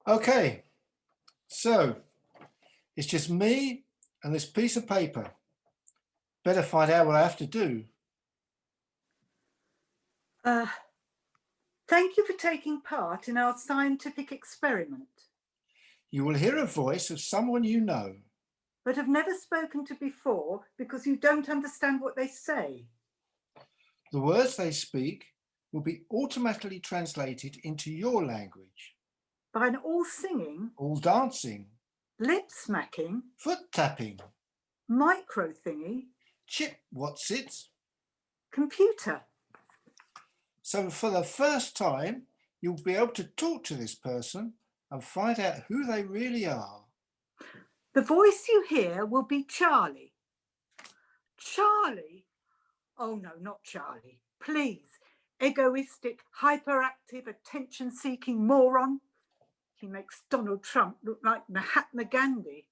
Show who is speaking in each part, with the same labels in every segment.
Speaker 1: Okay, so it's just me and this piece of paper. Better find out what I have to do.
Speaker 2: Thank you for taking part in our scientific experiment,
Speaker 1: You will hear a voice of someone you know.
Speaker 2: but have never spoken to before because you don't understand what they say.
Speaker 1: The words they speak will be automatically translated into your language.
Speaker 2: By an all singing,
Speaker 1: All dancing,
Speaker 2: lip smacking,
Speaker 1: foot tapping,
Speaker 2: micro thingy,
Speaker 1: chip what's it.
Speaker 2: computer.
Speaker 1: So for the first time, you'll be able to talk to this person and find out who they really are.
Speaker 2: The voice you hear will be Charlie. Charlie? Oh no, not Charlie. Please. Egoistic, hyperactive, attention-seeking moron. He makes Donald Trump look like Mahatma Gandhi.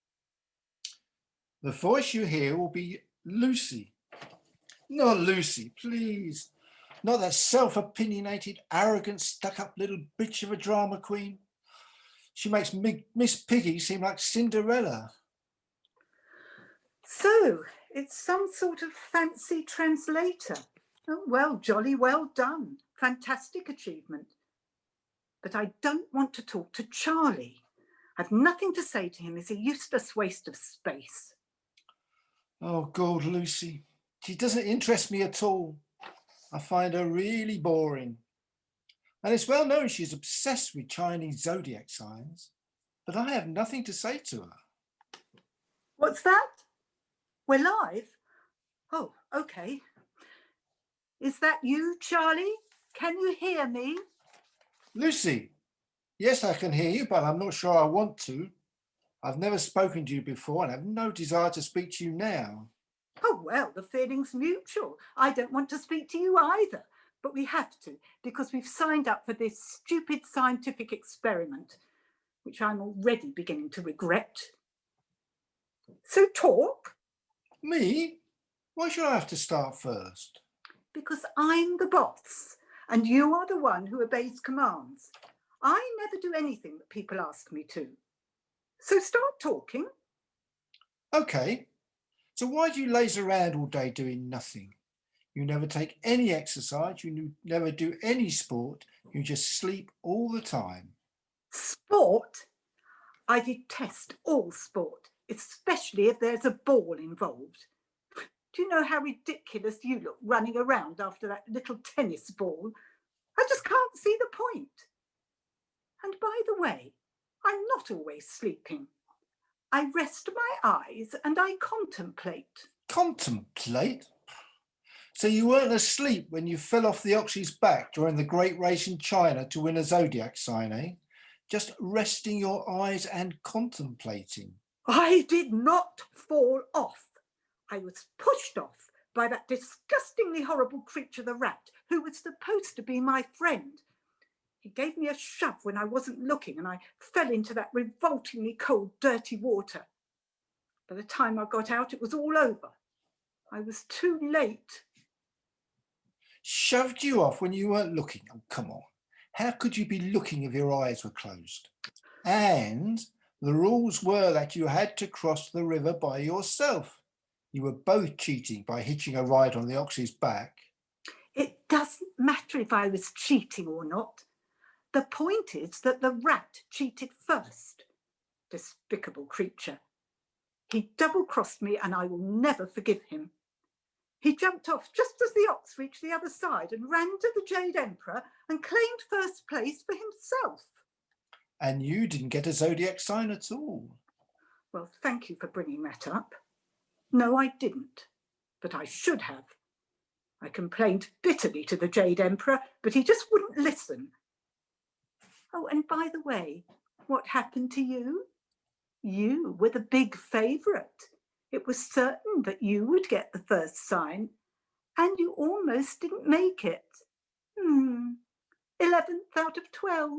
Speaker 1: The voice you hear will be Lucy. Not Lucy, please. Not that self-opinionated, arrogant, stuck-up little bitch of a drama queen. She makes Miss Piggy seem like Cinderella.
Speaker 2: So, it's some sort of fancy translator. Oh, well, jolly well done. Fantastic achievement. But I don't want to talk to Charlie. I've nothing to say to him. He's a useless waste of space.
Speaker 1: Oh, God, Lucy. She doesn't interest me at all. I find her really boring. And it's well known she's obsessed with Chinese zodiac signs, but I have nothing to say to her.
Speaker 2: What's that? We're live? Oh, okay. Is that you, Charlie? Can you hear me?
Speaker 1: Lucy, yes, I can hear you, but I'm not sure I want to. I've never spoken to you before and have no desire to speak to you now.
Speaker 2: Oh, well, the feeling's mutual. I don't want to speak to you either, but we have to because we've signed up for this stupid scientific experiment, which I'm already beginning to regret. So talk.
Speaker 1: Me? Why should I have to start first?
Speaker 2: Because I'm the boss and you are the one who obeys commands. I never do anything that people ask me to. So start talking.
Speaker 1: Okay, so why do you laze around all day doing nothing? You never take any exercise, you never do any sport, you just sleep all the time.
Speaker 2: Sport? I detest all sport, especially if there's a ball involved. Do you know how ridiculous you look running around after that little tennis ball? I just can't see the point. And by the way, I'm not always sleeping. I rest my eyes and I contemplate.
Speaker 1: Contemplate? So you weren't asleep when you fell off the ox's back during the great race in China to win a zodiac sign, eh? Just resting your eyes and contemplating.
Speaker 2: I did not fall off. I was pushed off by that disgustingly horrible creature, the rat, who was supposed to be my friend. He gave me a shove when I wasn't looking and I fell into that revoltingly cold, dirty water. By the time I got out, it was all over. I was too late.
Speaker 1: Shoved you off when you weren't looking? Oh, come on. How could you be looking if your eyes were closed? And the rules were that you had to cross the river by yourself. You were both cheating by hitching a ride on the ox's back.
Speaker 2: It doesn't matter if I was cheating or not. The point is that the rat cheated first. Despicable creature. He double-crossed me and I will never forgive him. He jumped off just as the ox reached the other side and ran to the Jade Emperor and claimed first place for himself.
Speaker 1: And you didn't get a zodiac sign at all.
Speaker 2: Well, thank you for bringing that up. No, I didn't, but I should have. I complained bitterly to the Jade Emperor, but he just wouldn't listen. Oh, and by the way, what happened to you? You were the big favourite. It was certain that you would get the first sign, and you almost didn't make it. 11th out of 12.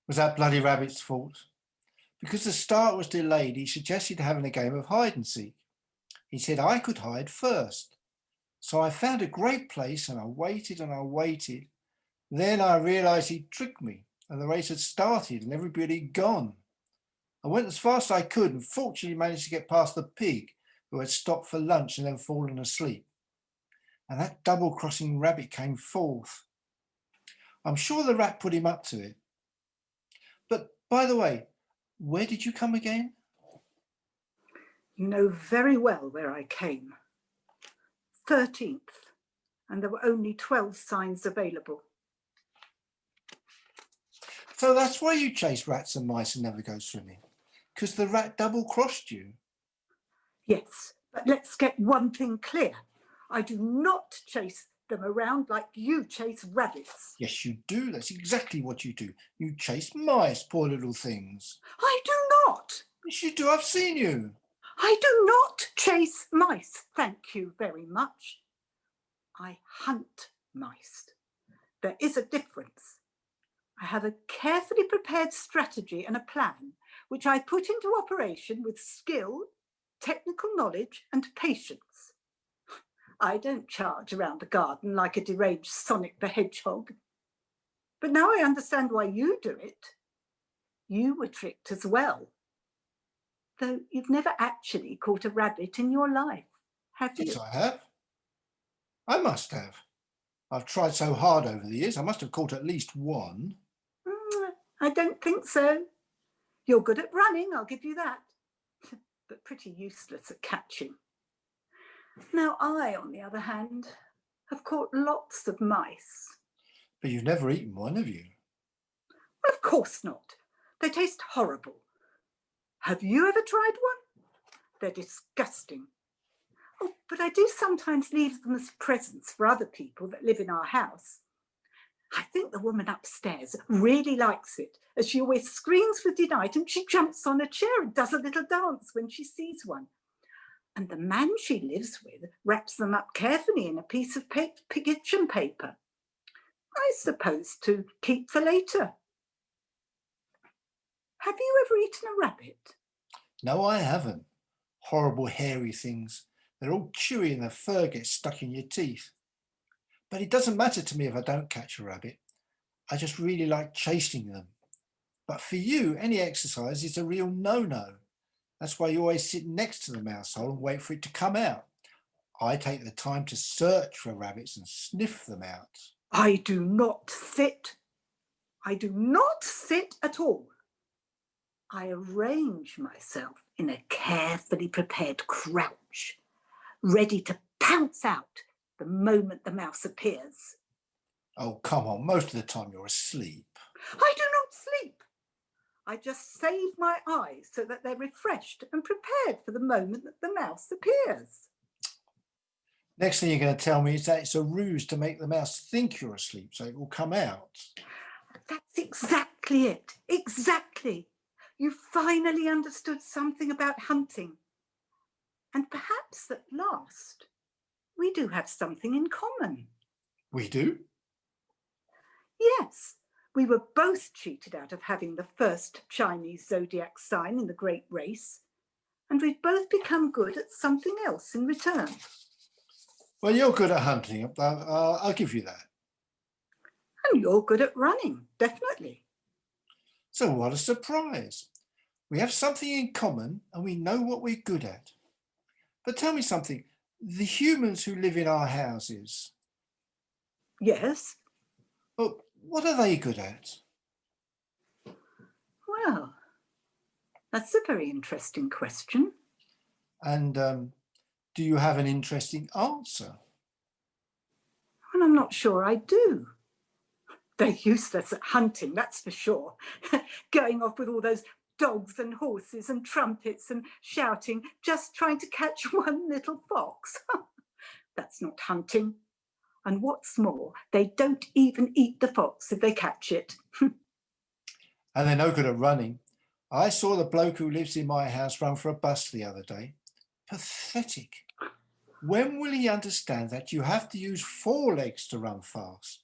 Speaker 1: Was that bloody rabbit's fault? Because the start was delayed, he suggested having a game of hide and seek. He said I could hide first. So I found a great place and I waited and I waited. Then I realised he'd tricked me and the race had started and everybody had gone. I went as fast as I could and fortunately managed to get past the pig, who had stopped for lunch and then fallen asleep. And that double-crossing rabbit came fourth. I'm sure the rat put him up to it. But by the way, where did you come again?
Speaker 2: You know very well where I came. 13th, and there were only 12 signs available.
Speaker 1: So that's why you chase rats and mice and never go swimming, because the rat double-crossed you.
Speaker 2: Yes, but let's get one thing clear. I do not chase them around like you chase rabbits.
Speaker 1: Yes, you do. That's exactly what you do. You chase mice, poor little things.
Speaker 2: I do not.
Speaker 1: Yes, you do. I've seen you.
Speaker 2: I do not chase mice, thank you very much. I hunt mice. There is a difference. I have a carefully prepared strategy and a plan, which I put into operation with skill, technical knowledge, and patience. I don't charge around the garden like a deranged Sonic the Hedgehog. But now I understand why you do it. You were tricked as well. Though you've never actually caught a rabbit in your life, have you?
Speaker 1: Yes, I have. I must have. I've tried so hard over the years, I must have caught at least one.
Speaker 2: I don't think so. You're good at running, I'll give you that, but pretty useless at catching. Now I, on the other hand, have caught lots of mice.
Speaker 1: But you've never eaten one, have you?
Speaker 2: Well, of course not. They taste horrible. Have you ever tried one? They're disgusting. Oh, but I do sometimes leave them as presents for other people that live in our house. I think the woman upstairs really likes it, as she always screams with delight and she jumps on a chair and does a little dance when she sees one. And the man she lives with wraps them up carefully in a piece of kitchen paper. I suppose to keep for later. Have you ever eaten a rabbit?
Speaker 1: No, I haven't. Horrible hairy things. They're all chewy and the fur gets stuck in your teeth. But it doesn't matter to me if I don't catch a rabbit. I just really like chasing them. But for you, any exercise is a real no-no. That's why you always sit next to the mouse hole and wait for it to come out. I take the time to search for rabbits and sniff them out.
Speaker 2: I do not sit. I do not sit at all. I arrange myself in a carefully prepared crouch, ready to pounce out the moment the mouse appears.
Speaker 1: Oh, come on, most of the time you're asleep.
Speaker 2: I do not sleep. I just save my eyes so that they're refreshed and prepared for the moment that the mouse appears.
Speaker 1: Next thing you're going to tell me is that it's a ruse to make the mouse think you're asleep so it will come out.
Speaker 2: That's exactly it. Exactly. You finally understood something about hunting. And perhaps at last, we do have something in common.
Speaker 1: We do?
Speaker 2: Yes, we were both cheated out of having the first Chinese zodiac sign in the great race, and we've both become good at something else in return.
Speaker 1: Well, you're good at hunting. I'll give you that.
Speaker 2: And you're good at running, definitely.
Speaker 1: So what a surprise. We have something in common and we know what we're good at. But tell me something, the humans who live in our houses,
Speaker 2: Yes.
Speaker 1: well, what are they good at?
Speaker 2: Well, that's a very interesting question.
Speaker 1: And do you have an interesting answer?
Speaker 2: Well, I'm not sure I do. They're useless at hunting, that's for sure. Going off with all those dogs and horses and trumpets and shouting, just trying to catch one little fox. That's not hunting. And what's more, they don't even eat the fox if they catch it.
Speaker 1: And they're no good at running. I saw the bloke who lives in my house run for a bus the other day. Pathetic. When will he understand that you have to use 4 legs to run fast?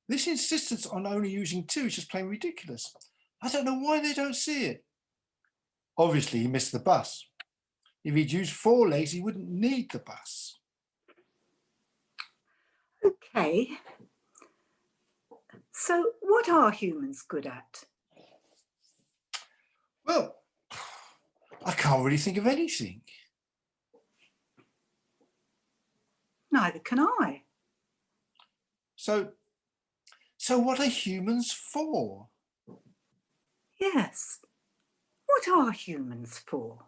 Speaker 1: This insistence on only using 2 is just plain ridiculous. I don't know why they don't see it. Obviously, he missed the bus. If he'd used 4 legs, he wouldn't need the bus.
Speaker 2: Okay. So what are humans good at?
Speaker 1: Well, I can't really think of anything.
Speaker 2: Neither can I.
Speaker 1: So what are humans for?
Speaker 2: Yes. What are humans for?